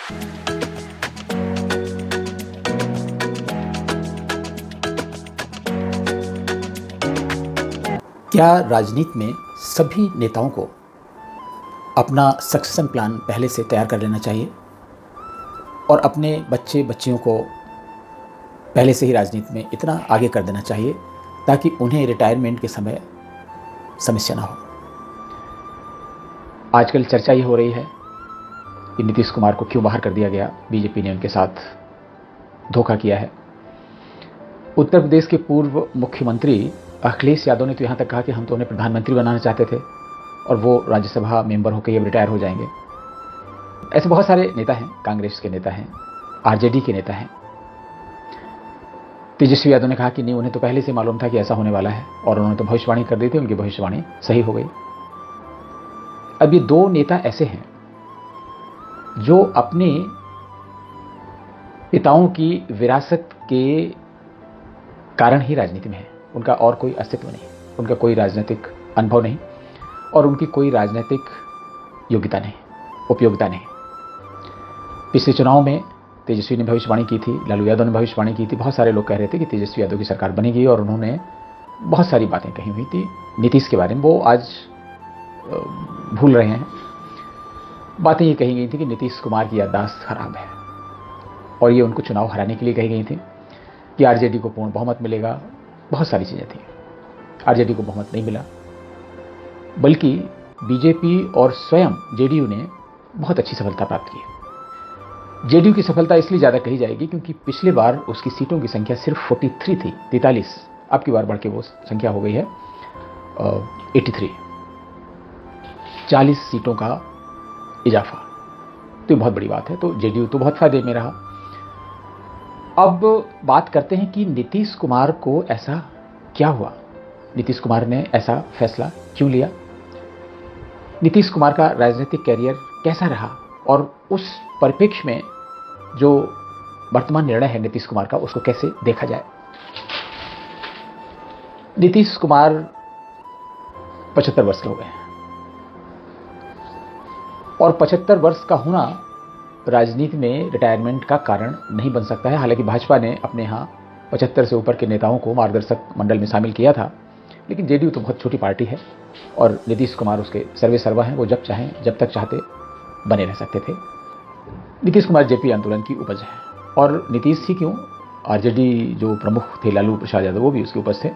क्या राजनीति में सभी नेताओं को अपना सक्सेशन प्लान पहले से तैयार कर लेना चाहिए और अपने बच्चे बच्चियों को पहले से ही राजनीति में इतना आगे कर देना चाहिए ताकि उन्हें रिटायरमेंट के समय समस्या ना हो? आजकल चर्चा ये हो रही है कि नीतीश कुमार को क्यों बाहर कर दिया गया, बीजेपी ने उनके साथ धोखा किया है। उत्तर प्रदेश के पूर्व मुख्यमंत्री अखिलेश यादव ने तो यहाँ तक कहा कि हम तो उन्हें प्रधानमंत्री बनाना चाहते थे और वो राज्यसभा मेंबर होकर अब रिटायर हो जाएंगे। ऐसे बहुत सारे नेता हैं, कांग्रेस के नेता हैं, आरजेडी के नेता हैं। तेजस्वी यादव ने कहा कि नहीं, उन्हें तो पहले से मालूम था कि ऐसा होने वाला है और उन्होंने तो भविष्यवाणी कर दी थी, उनकी भविष्यवाणी सही हो गई। अब ये दो नेता ऐसे हैं जो अपने पिताओं की विरासत के कारण ही राजनीति में है। उनका और कोई अस्तित्व नहीं, उनका कोई राजनीतिक अनुभव नहीं और उनकी कोई राजनीतिक योग्यता नहीं, उपयोगिता नहीं। पिछले चुनाव में तेजस्वी ने भविष्यवाणी की थी, लालू यादव ने भविष्यवाणी की थी। बहुत सारे लोग कह रहे थे कि तेजस्वी यादव की सरकार बनेगी और उन्होंने बहुत सारी बातें कही हुई थी नीतीश के बारे में, वो आज भूल रहे हैं। बातें ये कही गई थी कि नीतीश कुमार की याददाश्त खराब है और ये उनको चुनाव हराने के लिए कही गई थी कि आरजेडी को पूर्ण बहुमत मिलेगा। बहुत सारी चीज़ें थी। आरजेडी को बहुमत नहीं मिला, बल्कि बीजेपी और स्वयं जेडीयू ने बहुत अच्छी सफलता प्राप्त की। जेडीयू की सफलता इसलिए ज़्यादा कही जाएगी क्योंकि पिछले बार उसकी सीटों की संख्या सिर्फ 43 थी, 43। अब की बार बढ़ के वो संख्या हो गई है 83, 40 सीटों का इजाफा। तो ये बहुत बड़ी बात है। तो जेडीयू तो बहुत फायदे में रहा। अब बात करते हैं कि नीतीश कुमार को ऐसा क्या हुआ, नीतीश कुमार ने ऐसा फैसला क्यों लिया, नीतीश कुमार का राजनीतिक कैरियर कैसा रहा और उस परिप्रेक्ष्य में जो वर्तमान निर्णय है नीतीश कुमार का उसको कैसे देखा जाए। नीतीश कुमार 75 वर्ष के हो गए हैं और 75 वर्ष का होना राजनीति में रिटायरमेंट का कारण नहीं बन सकता है। हालांकि भाजपा ने अपने यहाँ 75 से ऊपर के नेताओं को मार्गदर्शक मंडल में शामिल किया था, लेकिन जेडीयू तो बहुत छोटी पार्टी है और नीतीश कुमार उसके सर्वे सर्वा हैं। वो जब चाहें, जब तक चाहते बने रह सकते थे। नीतीश कुमार जेपी आंदोलन की उपज है और नीतीश ही क्यों, आरजेडी जो प्रमुख थे लालू प्रसाद यादव वो भी उसके उपज थे,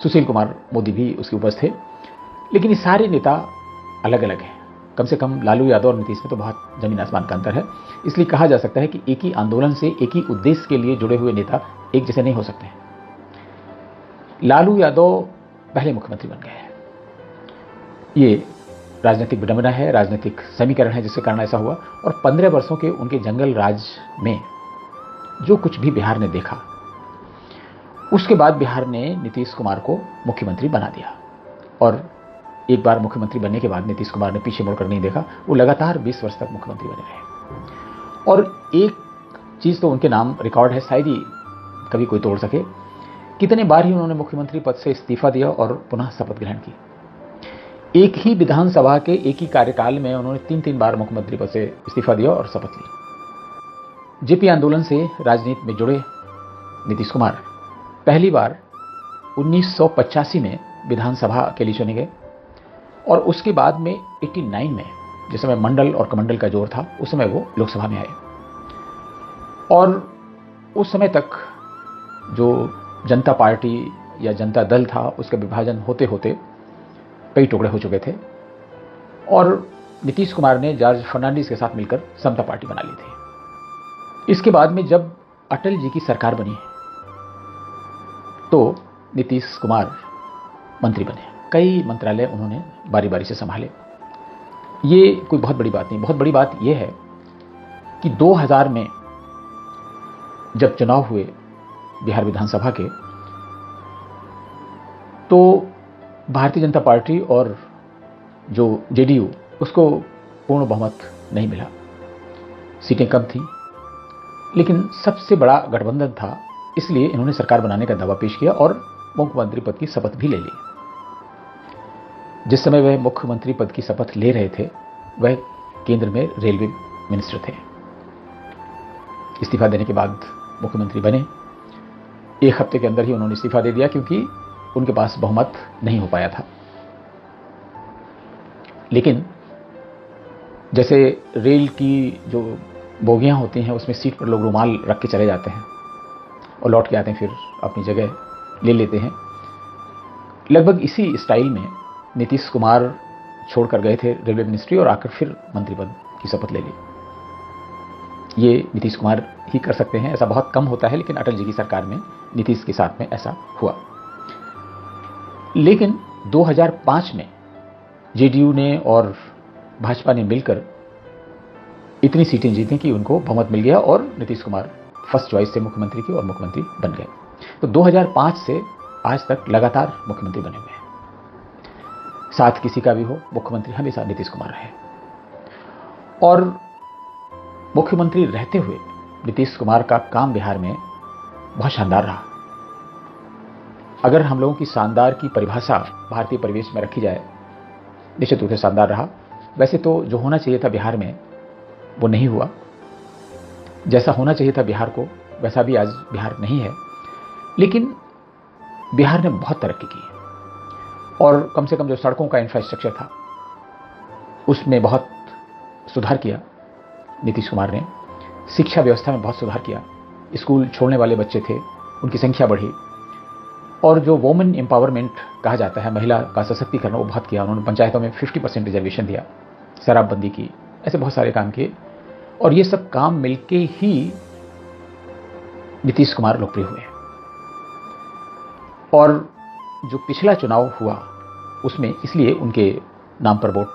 सुशील कुमार मोदी भी उसके उपज थे। लेकिन ये सारे नेता अलग अलग हैं। कम से कम लालू यादव और नीतीश में तो बहुत जमीन आसमान का अंतर है। इसलिए कहा जा सकता है कि एक ही आंदोलन से एक ही उद्देश्य के लिए जुड़े हुए नेता एक जैसे नहीं हो सकते हैं। लालू यादव पहले मुख्यमंत्री बन गए हैं। ये राजनीतिक विडंबना है, राजनीतिक समीकरण है जिसके कारण ऐसा हुआ। और 15 वर्षों के उनके जंगल राज में जो कुछ भी बिहार ने देखा, उसके बाद बिहार ने नीतीश कुमार को मुख्यमंत्री बना दिया। और एक बार मुख्यमंत्री बनने के बाद नीतीश कुमार ने पीछे मुड़कर नहीं देखा, वो लगातार 20 वर्ष तक मुख्यमंत्री बने रहे। और एक चीज तो उनके नाम रिकॉर्ड है, शायद ही कभी कोई तोड़ सके। कितने बार ही उन्होंने मुख्यमंत्री पद से इस्तीफा दिया और पुनः शपथ ग्रहण की। एक ही विधानसभा के एक ही कार्यकाल में उन्होंने 3-3 बार मुख्यमंत्री पद से इस्तीफा दिया और शपथ ली। जेपी आंदोलन से राजनीति में जुड़े नीतीश कुमार पहली बार 1985 में विधानसभा के लिए चुने गए और उसके बाद में 89 में, जिस समय मंडल और कमंडल का जोर था, उस समय वो लोकसभा में आए। और उस समय तक जो जनता पार्टी या जनता दल था उसका विभाजन होते होते कई टुकड़े हो चुके थे और नीतीश कुमार ने जॉर्ज फर्नांडिस के साथ मिलकर समता पार्टी बना ली थी। इसके बाद में जब अटल जी की सरकार बनी तो नीतीश कुमार मंत्री बने। कई मंत्रालय उन्होंने बारी बारी से संभाले। ये कोई बहुत बड़ी बात नहीं। बहुत बड़ी बात यह है कि 2000 में जब चुनाव हुए बिहार विधानसभा के, तो भारतीय जनता पार्टी और जो जेडीयू उसको पूर्ण बहुमत नहीं मिला, सीटें कम थीं, लेकिन सबसे बड़ा गठबंधन था, इसलिए इन्होंने सरकार बनाने का दावा पेश किया और मुख्यमंत्री पद की शपथ भी ले ली। जिस समय वह मुख्यमंत्री पद की शपथ ले रहे थे वह केंद्र में रेलवे मिनिस्टर थे। इस्तीफा देने के बाद मुख्यमंत्री बने। 1 हफ्ते के अंदर ही उन्होंने इस्तीफा दे दिया क्योंकि उनके पास बहुमत नहीं हो पाया था। लेकिन जैसे रेल की जो बोगियां होती हैं उसमें सीट पर लोग रुमाल रख के चले जाते हैं और लौट के आते हैं, फिर अपनी जगह ले लेते हैं, लगभग इसी स्टाइल में नीतीश कुमार छोड़कर गए थे रेलवे मिनिस्ट्री और आकर फिर मंत्री पद की शपथ ले ली। ये नीतीश कुमार ही कर सकते हैं, ऐसा बहुत कम होता है, लेकिन अटल जी की सरकार में नीतीश के साथ में ऐसा हुआ। लेकिन 2005 में जेडीयू ने और भाजपा ने मिलकर इतनी सीटें जीती कि उनको बहुमत मिल गया और नीतीश कुमार फर्स्ट चॉइस से मुख्यमंत्री की और मुख्यमंत्री बन गए। तो 2005 से आज तक लगातार मुख्यमंत्री बने हुए हैं। साथ किसी का भी हो, मुख्यमंत्री हमेशा नीतीश कुमार रहे। और मुख्यमंत्री रहते हुए नीतीश कुमार का काम बिहार में बहुत शानदार रहा। अगर हम लोगों की शानदार की परिभाषा भारतीय परिवेश में रखी जाए, निश्चित रूप से शानदार रहा। वैसे तो जो होना चाहिए था बिहार में वो नहीं हुआ, जैसा होना चाहिए था बिहार को वैसा भी आज बिहार नहीं है, लेकिन बिहार ने बहुत तरक्की की और कम से कम जो सड़कों का इंफ्रास्ट्रक्चर था उसमें बहुत सुधार किया नीतीश कुमार ने। शिक्षा व्यवस्था में बहुत सुधार किया, स्कूल छोड़ने वाले बच्चे थे उनकी संख्या बढ़ी, और जो वोमेन एम्पावरमेंट कहा जाता है, महिला का सशक्तिकरण, वो बहुत किया उन्होंने। पंचायतों में 50% रिजर्वेशन दिया, शराबबंदी की, ऐसे बहुत सारे काम किए। और ये सब काम मिलके ही नीतीश कुमार लोकप्रिय हुए। और जो पिछला चुनाव हुआ उसमें इसलिए उनके नाम पर वोट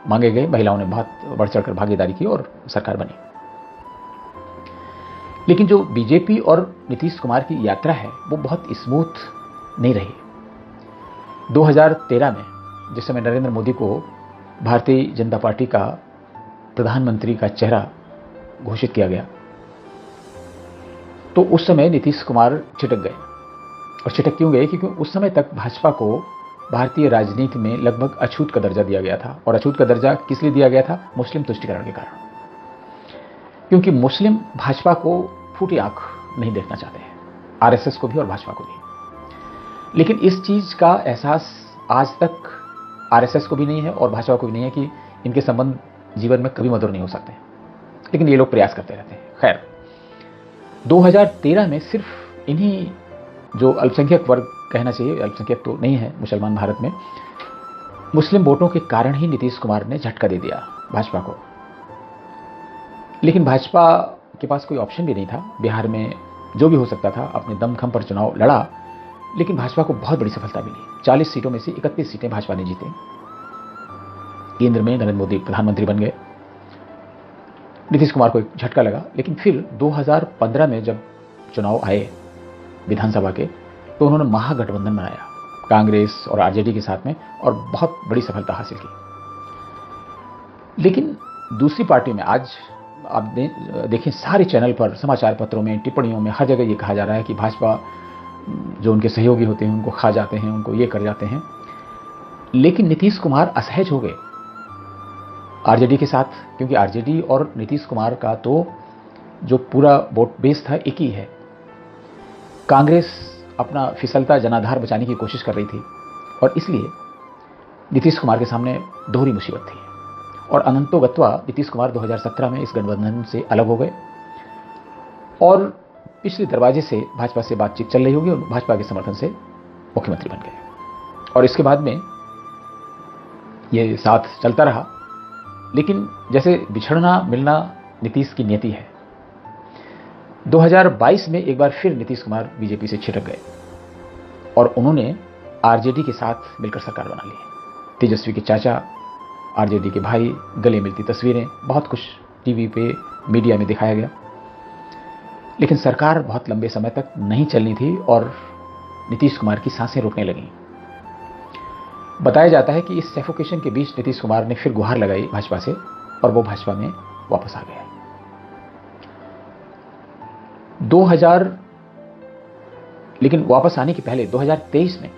मांगे गए, महिलाओं ने बहुत बढ़ चढ़कर भागीदारी की और सरकार बनी। लेकिन जो बीजेपी और नीतीश कुमार की यात्रा है वो बहुत स्मूथ नहीं रही। 2013 में जिस समय नरेंद्र मोदी को भारतीय जनता पार्टी का प्रधानमंत्री का चेहरा घोषित किया गया, तो उस समय नीतीश कुमार छिटक गए। और छिटक क्यों गए? क्योंकि उस समय तक भाजपा को भारतीय राजनीति में लगभग अछूत का दर्जा दिया गया था। और अछूत का दर्जा किस लिए दिया गया था? मुस्लिम तुष्टीकरण के कारण। क्योंकि मुस्लिम भाजपा को फूटी आंख नहीं देखना चाहते हैं, आरएसएस को भी और भाजपा को भी। लेकिन इस चीज का एहसास आज तक आरएसएस को भी नहीं है और भाजपा को भी नहीं है कि इनके संबंध जीवन में कभी मधुर नहीं हो सकते, लेकिन ये लोग प्रयास करते रहते हैं। खैर, 2013 में सिर्फ इन्हीं जो अल्पसंख्यक वर्ग कहना चाहिए, अल्पसंख्यक तो नहीं है मुसलमान भारत में, मुस्लिम वोटों के कारण ही नीतीश कुमार ने झटका दे दिया भाजपा को। लेकिन भाजपा के पास कोई ऑप्शन भी नहीं था। बिहार में जो भी हो सकता था अपने दमखम पर चुनाव लड़ा, लेकिन भाजपा को बहुत बड़ी सफलता मिली। 40 सीटों में से 31 सीटें भाजपा ने जीती। केंद्र में नरेंद्र मोदी प्रधानमंत्री बन गए। नीतीश कुमार को एक झटका लगा, लेकिन फिर 2015 में जब चुनाव आए विधानसभा के, तो उन्होंने महागठबंधन बनाया कांग्रेस और आरजेडी के साथ में और बहुत बड़ी सफलता हासिल की। लेकिन दूसरी पार्टी में आज आप देखें सारे चैनल पर, समाचार पत्रों में, टिप्पणियों में, हर जगह ये कहा जा रहा है कि भाजपा जो उनके सहयोगी होते हैं उनको खा जाते हैं, उनको ये कर जाते हैं। लेकिन नीतीश कुमार असहज हो गए आरजेडी के साथ, क्योंकि आरजेडी और नीतीश कुमार का तो जो पूरा वोट बेस था एक ही है। कांग्रेस अपना फिसलता जनाधार बचाने की कोशिश कर रही थी और इसलिए नीतीश कुमार के सामने दोहरी मुसीबत थी। और अनंतोगत्वा नीतीश कुमार 2017 में इस गठबंधन से अलग हो गए और पिछले दरवाजे से भाजपा से बातचीत चल रही होगी और भाजपा के समर्थन से मुख्यमंत्री बन गए। और इसके बाद में ये साथ चलता रहा। लेकिन जैसे बिछड़ना मिलना नीतीश की नियति है, 2022 में एक बार फिर नीतीश कुमार बीजेपी से छिटक गए और उन्होंने आरजेडी के साथ मिलकर सरकार बना ली। तेजस्वी के चाचा, आरजेडी के भाई, गले मिलती तस्वीरें, बहुत कुछ टीवी पे, मीडिया में दिखाया गया। लेकिन सरकार बहुत लंबे समय तक नहीं चलनी थी और नीतीश कुमार की सांसें रुकने लगीं। बताया जाता है कि इस सफोकेशन के बीच नीतीश कुमार ने फिर गुहार लगाई भाजपा से और वो भाजपा में वापस आ गए। 2000 लेकिन वापस आने के पहले 2023 में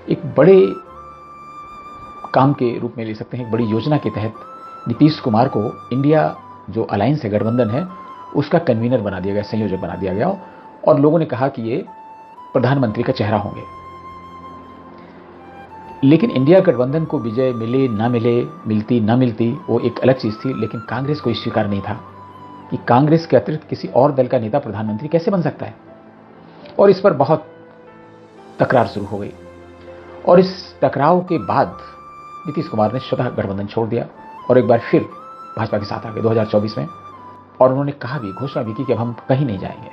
एक बड़े काम के रूप में ले सकते हैं, एक बड़ी योजना के तहत नीतीश कुमार को इंडिया जो अलायंस है, गठबंधन है, उसका कन्वीनर बना दिया गया, संयोजक बना दिया गया, और लोगों ने कहा कि ये प्रधानमंत्री का चेहरा होंगे। लेकिन इंडिया गठबंधन को विजय मिले ना मिले, मिलती ना मिलती, वो एक अलग चीज थी। लेकिन कांग्रेस को स्वीकार नहीं था कि कांग्रेस के अतिरिक्त किसी और दल का नेता प्रधानमंत्री कैसे बन सकता है, और इस पर बहुत तकरार शुरू हो गई। और इस टकराव के बाद नीतीश कुमार ने स्वतः गठबंधन छोड़ दिया और एक बार फिर भाजपा के साथ आ गए 2024 में। और उन्होंने कहा भी, घोषणा भी की कि अब हम कहीं नहीं जाएंगे।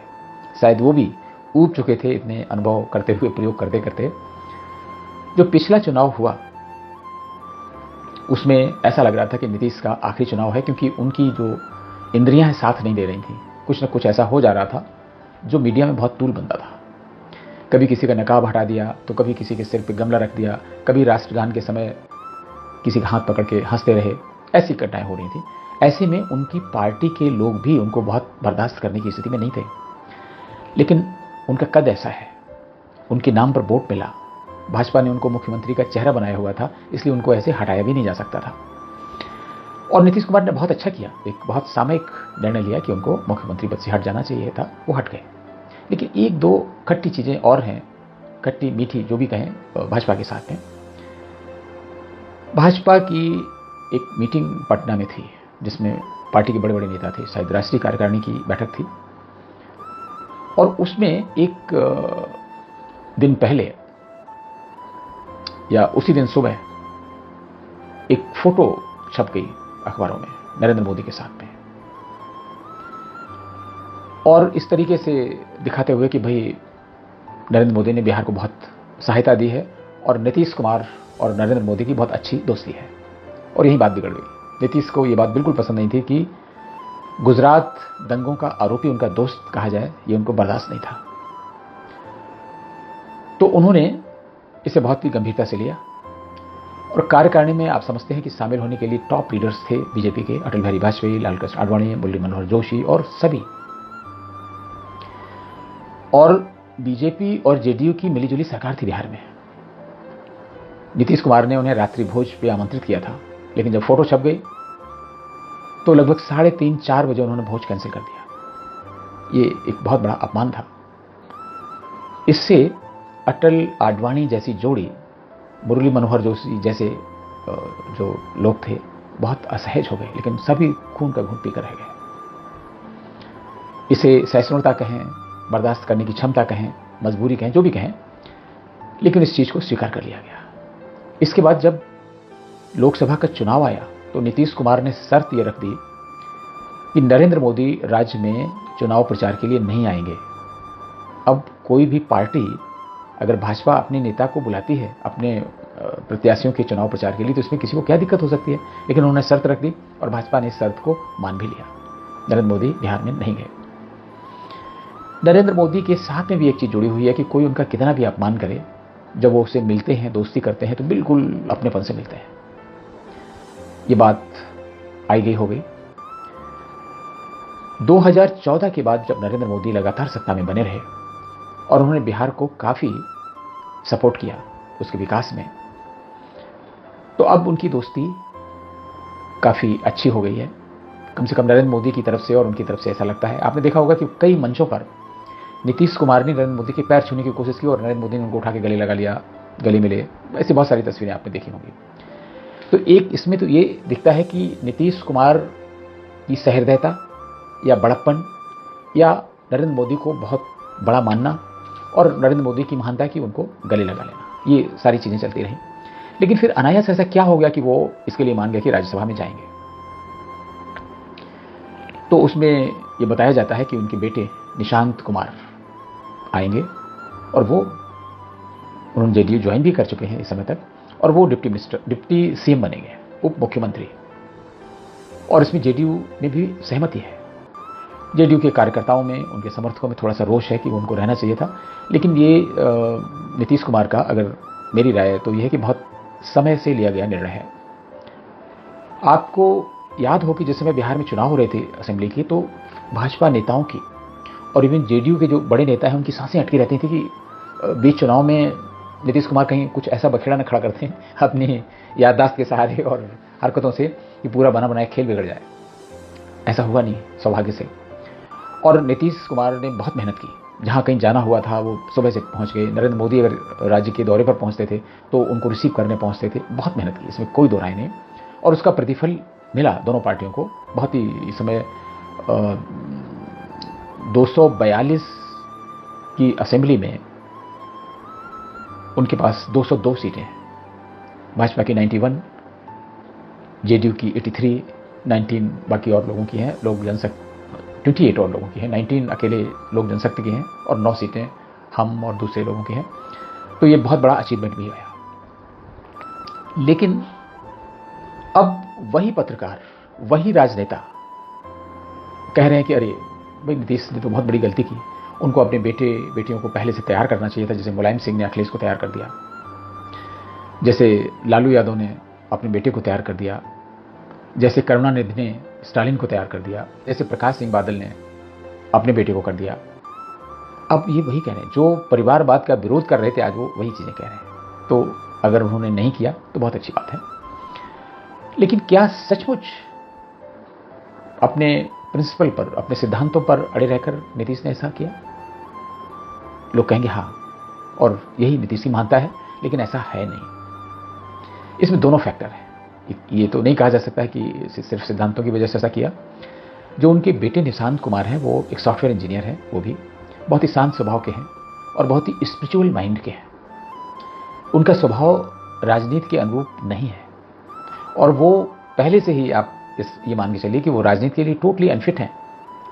शायद वो भी ऊब चुके थे इतने अनुभव करते हुए, प्रयोग करते करते। जो पिछला चुनाव हुआ उसमें ऐसा लग रहा था कि नीतीश का आखिरी चुनाव है, क्योंकि उनकी जो इंद्रियां साथ नहीं दे रही थी। कुछ ना कुछ ऐसा हो जा रहा था जो मीडिया में बहुत तूल बनता था। कभी किसी का नकाब हटा दिया, तो कभी किसी के सिर पे गमला रख दिया, कभी राष्ट्रगान के समय किसी का हाथ पकड़ के हंसते रहे। ऐसी घटनाएं हो रही थी। ऐसे में उनकी पार्टी के लोग भी उनको बहुत बर्दाश्त करने की स्थिति में नहीं थे। लेकिन उनका कद ऐसा है, उनके नाम पर वोट मिला, भाजपा ने उनको मुख्यमंत्री का चेहरा बनाया हुआ था, इसलिए उनको ऐसे हटाया भी नहीं जा सकता था। और नीतीश कुमार ने बहुत अच्छा किया, एक बहुत सामयिक निर्णय लिया कि उनको मुख्यमंत्री पद से हट जाना चाहिए था, वो हट गए। लेकिन एक दो खट्टी चीजें और हैं, खट्टी मीठी जो भी कहें, भाजपा के साथ में। भाजपा की एक मीटिंग पटना में थी जिसमें पार्टी के बड़े बड़े नेता थे, शायद राष्ट्रीय कार्यकारिणी की बैठक थी, और उसमें एक दिन पहले या उसी दिन सुबह एक फोटो छप गई अखबारों में नरेंद्र मोदी के साथ में, और इस तरीके से दिखाते हुए कि भाई नरेंद्र मोदी ने बिहार को बहुत सहायता दी है और नीतीश कुमार और नरेंद्र मोदी की बहुत अच्छी दोस्ती है। और यही बात बिगड़ गई। नीतीश को ये बात बिल्कुल पसंद नहीं थी कि गुजरात दंगों का आरोपी उनका दोस्त कहा जाए, ये उनको बर्दाश्त नहीं था। तो उन्होंने इसे बहुत ही गंभीरता से लिया, और कार्यकारिणी में आप समझते हैं कि शामिल होने के लिए टॉप लीडर्स थे बीजेपी के, अटल बिहारी वाजपेयी, लाल कृष्ण आडवाणी, मुरली मनोहर जोशी और सभी। और बीजेपी और जेडीयू की मिलीजुली सरकार थी बिहार में। नीतीश कुमार ने उन्हें रात्रि भोज पे आमंत्रित किया था, लेकिन जब फोटो छप गई तो लगभग 3:30-4 बजे उन्होंने भोज कैंसिल कर दिया। ये एक बहुत बड़ा अपमान था। इससे अटल आडवाणी जैसी जोड़ी, मुरली मनोहर जोशी जैसे जो लोग थे बहुत असहज हो गए, लेकिन सभी खून का घूंट पीकर रह गए। इसे सहिष्णुता कहें, बर्दाश्त करने की क्षमता कहें, मजबूरी कहें, जो भी कहें, लेकिन इस चीज को स्वीकार कर लिया गया। इसके बाद जब लोकसभा का चुनाव आया तो नीतीश कुमार ने शर्त यह रख दी कि नरेंद्र मोदी राज्य में चुनाव प्रचार के लिए नहीं आएंगे। अब कोई भी पार्टी अगर भाजपा अपने नेता को बुलाती है अपने प्रत्याशियों के चुनाव प्रचार के लिए, तो इसमें किसी को क्या दिक्कत हो सकती है। लेकिन उन्होंने शर्त रख दी और भाजपा ने इस शर्त को मान भी लिया। नरेंद्र मोदी बिहार में नहीं गए। नरेंद्र मोदी के साथ में भी एक चीज जुड़ी हुई है कि कोई उनका कितना भी अपमान करे, जब वो उससे मिलते हैं, दोस्ती करते हैं, तो बिल्कुल अपनेपन से मिलते हैं। ये बात आई गई हो गई। 2014 के बाद जब नरेंद्र मोदी लगातार सत्ता में बने रहे और उन्होंने बिहार को काफी सपोर्ट किया उसके विकास में, तो अब उनकी दोस्ती काफी अच्छी हो गई है, कम से कम नरेंद्र मोदी की तरफ से और उनकी तरफ से ऐसा लगता है। आपने देखा होगा कि कई मंचों पर नीतीश कुमार ने नरेंद्र मोदी के पैर छूने की कोशिश की और नरेंद्र मोदी ने उनको उठा के गले लगा लिया, गले मिले। ऐसी बहुत सारी तस्वीरें आपने देखी होंगी। तो एक इसमें तो ये दिखता है कि नीतीश कुमार की सहृदयता या बड़प्पन या नरेंद्र मोदी को बहुत बड़ा मानना और नरेंद्र मोदी की महानता की उनको गले लगा लेना, ये सारी चीजें चलती रहीं। लेकिन फिर अनायास ऐसा क्या हो गया कि वो इसके लिए मान गए कि राज्यसभा में जाएंगे। तो उसमें ये बताया जाता है कि उनके बेटे निशांत कुमार आएंगे और वो उन्होंने जेडीयू ज्वाइन भी कर चुके हैं इस समय तक, और वो डिप्टी सीएम बनेंगे, उप मुख्यमंत्री। और इसमें जेडीयू में भी सहमति है। जेडीयू के कार्यकर्ताओं में, उनके समर्थकों में थोड़ा सा रोष है कि उनको रहना चाहिए था। लेकिन ये नीतीश कुमार का, अगर मेरी राय है तो यह है कि बहुत समय से लिया गया निर्णय है। आपको याद हो कि जिस समय बिहार में चुनाव हो रहे थे असेंबली की, तो भाजपा नेताओं की और इवन जेडीयू के जो बड़े नेता हैं उनकी सांसें अटकी रहती थी कि बीच चुनाव में नीतीश कुमार कहीं कुछ ऐसा बखेड़ा न खड़ा करते हैं अपनी याददाश्त के सहारे और हरकतों से कि पूरा बना बनाया खेल बिगड़ जाए। ऐसा हुआ नहीं, सौभाग्य से। और नीतीश कुमार ने बहुत मेहनत की, जहाँ कहीं जाना हुआ था वो सुबह से पहुँच गए। नरेंद्र मोदी अगर राज्य के दौरे पर पहुँचते थे तो उनको रिसीव करने पहुँचते थे। बहुत मेहनत की, इसमें कोई दो राय नहीं, और उसका प्रतिफल मिला दोनों पार्टियों को। बहुत ही इस समय 242 की असेंबली में उनके पास 202 सीटें हैं। भाजपा की 91, जेडीयू की 83, 19 बाकी और लोगों की हैं, लोक जनशक्ति 28 और लोगों की हैं, 19 अकेले लोक जनशक्ति की हैं और 9 सीटें हम और दूसरे लोगों की हैं। तो ये बहुत बड़ा अचीवमेंट भी आया। लेकिन अब वही पत्रकार, वही राजनेता कह रहे हैं कि अरे भाई नीतीश ने तो बहुत बड़ी गलती की, उनको अपने बेटे बेटियों को पहले से तैयार करना चाहिए था, जैसे मुलायम सिंह ने अखिलेश को तैयार कर दिया, जैसे लालू यादव ने अपने बेटे को तैयार कर दिया, जैसे करुणानिधि ने स्टालिन को तैयार कर दिया, जैसे प्रकाश सिंह बादल ने अपने बेटे को कर दिया। अब ये वही कह रहे हैं जो परिवारवाद का विरोध कर रहे थे, आज वो वही चीजें कह रहे हैं। तो अगर उन्होंने नहीं किया तो बहुत अच्छी बात है। लेकिन क्या सचमुच अपने प्रिंसिपल पर, अपने सिद्धांतों पर अड़े रहकर नीतीश ने ऐसा किया? लोग कहेंगे हाँ, और यही नीतीश की मानता है, लेकिन ऐसा है नहीं। इसमें दोनों फैक्टर हैं। ये तो नहीं कहा जा सकता है कि सिर्फ सिद्धांतों की वजह से ऐसा किया। जो उनके बेटे निशांत कुमार हैं, वो एक सॉफ्टवेयर इंजीनियर हैं, वो भी बहुत ही शांत स्वभाव के हैं और बहुत ही स्पिरिचुअल माइंड के हैं। उनका स्वभाव राजनीति के अनुरूप नहीं है, और वो पहले से ही आप ये मान के चलिए कि वो राजनीति के लिए टोटली अनफिट हैं।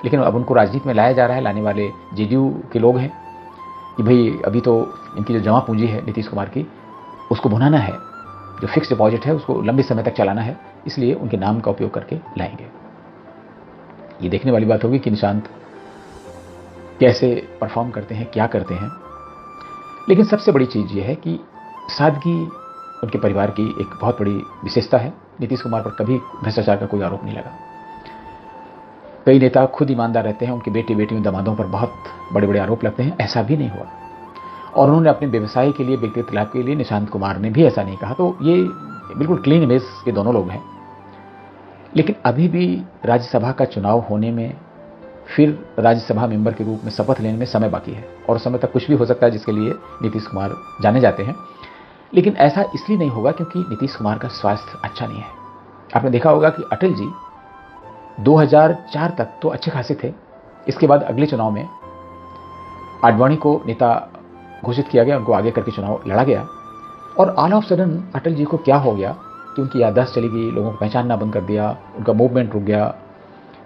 लेकिन अब उनको राजनीति में लाया जा रहा है, लाने वाले जेडीयू के लोग हैं कि भाई अभी तो इनकी जो जमा पूंजी है नीतीश कुमार की, उसको भुनाना है, जो फिक्स डिपॉजिट है उसको लंबे समय तक चलाना है, इसलिए उनके नाम का उपयोग करके लाएंगे। ये देखने वाली बात होगी कि निशांत कैसे परफॉर्म करते हैं, क्या करते हैं। लेकिन सबसे बड़ी चीज़ ये है कि सादगी उनके परिवार की एक बहुत बड़ी विशेषता है। नीतीश कुमार पर कभी भ्रष्टाचार का कोई आरोप नहीं लगा। कई नेता खुद ईमानदार रहते हैं, उनके बेटे बेटियों दामादों पर बहुत बड़े बड़े आरोप लगते हैं, ऐसा भी नहीं हुआ। और उन्होंने अपने व्यवसाय के लिए, व्यक्तिगत लाभ के लिए निशांत कुमार ने भी ऐसा नहीं कहा। तो ये बिल्कुल क्लीन इमेज के दोनों लोग हैं। लेकिन अभी भी राज्यसभा का चुनाव होने में, फिर राज्यसभा मेंबर के रूप में शपथ लेने में समय बाकी है, और समय तक कुछ भी हो सकता है जिसके लिए नीतीश कुमार जाने जाते हैं। लेकिन ऐसा इसलिए नहीं होगा क्योंकि नीतीश कुमार का स्वास्थ्य अच्छा नहीं है। आपने देखा होगा कि अटल जी 2004 तक तो अच्छे खासे थे। इसके बाद अगले चुनाव में आडवाणी को नेता घोषित किया गया, उनको आगे करके चुनाव लड़ा गया, और all of sudden Atal ji को क्या हो गया कि उनकी याददाश्त चली गई, लोगों को पहचानना बंद कर दिया, उनका मूवमेंट रुक गया।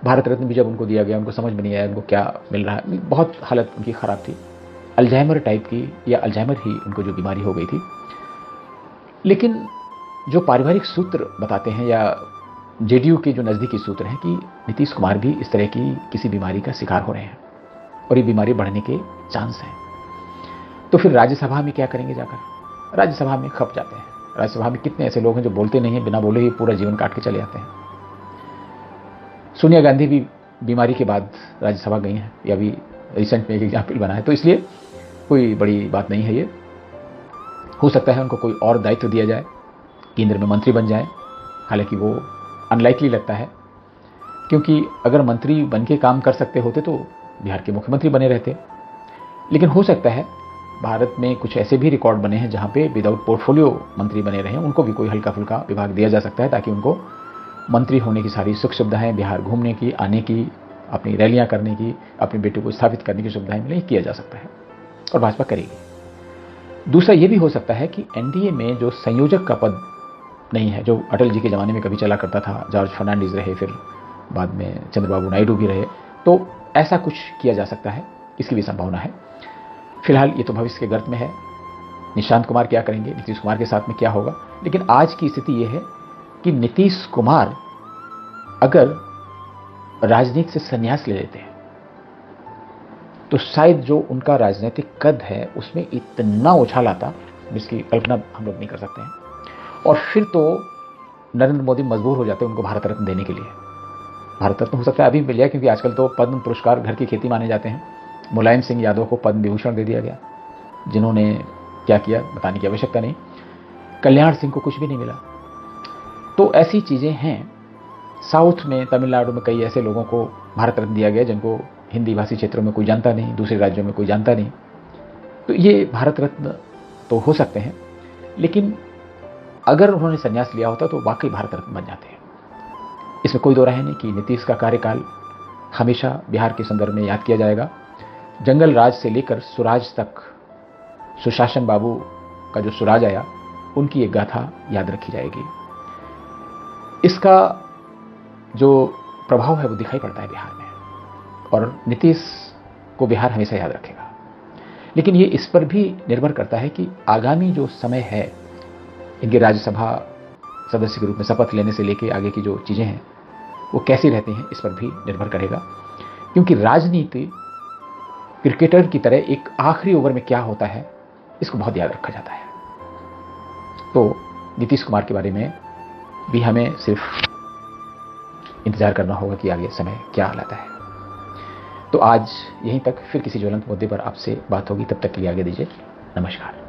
भारत रत्न भी जब उनको दिया गया, उनको समझ में नहीं आया उनको क्या मिल रहा है। बहुत हालत उनकी खराब थी, अल्जाइमर टाइप की, या अल्जाइमर ही उनको जो बीमारी हो गई थी। लेकिन जो पारिवारिक सूत्र बताते हैं, या जेडीयू के जो नज़दीकी सूत्र हैं, कि नीतीश कुमार भी इस तरह की किसी बीमारी का शिकार हो रहे हैं और ये बीमारी बढ़ने के चांस हैं। तो फिर राज्यसभा में क्या करेंगे जाकर? राज्यसभा में खप जाते हैं। राज्यसभा में कितने ऐसे लोग हैं जो बोलते नहीं हैं, बिना बोले ही पूरा जीवन काट के चले जाते हैं। सोनिया गांधी भी बीमारी के बाद राज्यसभा गई हैं, या अभी रिसेंट में एक एग्जाम्पल बना है। तो इसलिए कोई बड़ी बात नहीं है ये। हो सकता है उनको कोई और दायित्व दिया जाए, केंद्र में मंत्री बन जाए, हालांकि वो अनलाइकली लगता है, क्योंकि अगर मंत्री बन के काम कर सकते होते तो बिहार के मुख्यमंत्री बने रहते। लेकिन हो सकता है भारत में कुछ ऐसे भी रिकॉर्ड बने हैं जहां पे विदाउट पोर्टफोलियो मंत्री बने रहे हैं, उनको भी कोई हल्का फुल्का विभाग दिया जा सकता है, ताकि उनको मंत्री होने की सारी सुख सुविधाएं, बिहार घूमने की, आने की, अपनी रैलियां करने की, अपने बेटे को स्थापित करने की सुविधाएं मिले, किया जा सकता है, और भाजपा करेगी। दूसरा ये भी हो सकता है कि एनडीए में जो संयोजक का पद नहीं है, जो अटल जी के ज़माने में कभी चला करता था, जॉर्ज फर्नांडिस रहे, फिर बाद में चंद्रबाबू नायडू भी रहे, तो ऐसा कुछ किया जा सकता है, इसकी भी संभावना है। फिलहाल ये तो भविष्य के गर्त में है। निशांत कुमार क्या करेंगे, नीतीश कुमार के साथ में क्या होगा। लेकिन आज की स्थिति यह है कि नीतीश कुमार अगर राजनीति से संन्यास ले लेते हैं तो शायद जो उनका राजनीतिक कद है उसमें इतना उछाल आता जिसकी कल्पना हम लोग नहीं कर सकते हैं, और फिर तो नरेंद्र मोदी मजबूर हो जाते हैं उनको भारत रत्न देने के लिए। भारत रत्न हो सकता है अभी मिल जाए, क्योंकि आजकल तो पद्म पुरस्कार घर की खेती माने जाते हैं। मुलायम सिंह यादव को पद्म विभूषण दे दिया गया, जिन्होंने क्या किया बताने की आवश्यकता नहीं। कल्याण सिंह को कुछ भी नहीं मिला। तो ऐसी चीज़ें हैं। साउथ में, तमिलनाडु में कई ऐसे लोगों को भारत रत्न दिया गया जिनको हिंदी भाषी क्षेत्रों में कोई जानता नहीं, दूसरे राज्यों में कोई जानता नहीं। तो ये भारत रत्न तो हो सकते हैं, लेकिन अगर उन्होंने संन्यास लिया होता तो वाकई भारत रत्न बन जाते हैं। इसमें कोई दो राय नहीं कि नीतीश का कार्यकाल हमेशा बिहार के संदर्भ में याद किया जाएगा। जंगल राज से लेकर सुराज तक सुशासन बाबू का जो सुराज आया, उनकी एक गाथा याद रखी जाएगी। इसका जो प्रभाव है वो दिखाई पड़ता है बिहार में, और नीतीश को बिहार हमेशा याद रखेगा। लेकिन ये इस पर भी निर्भर करता है कि आगामी जो समय है, इनके राज्यसभा सदस्य के रूप में शपथ लेने से लेके आगे की जो चीज़ें हैं वो कैसी रहती हैं, इस पर भी निर्भर करेगा। क्योंकि राजनीति क्रिकेटर की तरह एक आखिरी ओवर में क्या होता है, इसको बहुत याद रखा जाता है। तो नीतीश कुमार के बारे में भी हमें सिर्फ इंतजार करना होगा कि आगे समय क्या लाता है। तो आज यहीं तक, फिर किसी ज्वलंत मुद्दे पर आपसे बात होगी। तब तक के लिए आगे दीजिए, नमस्कार।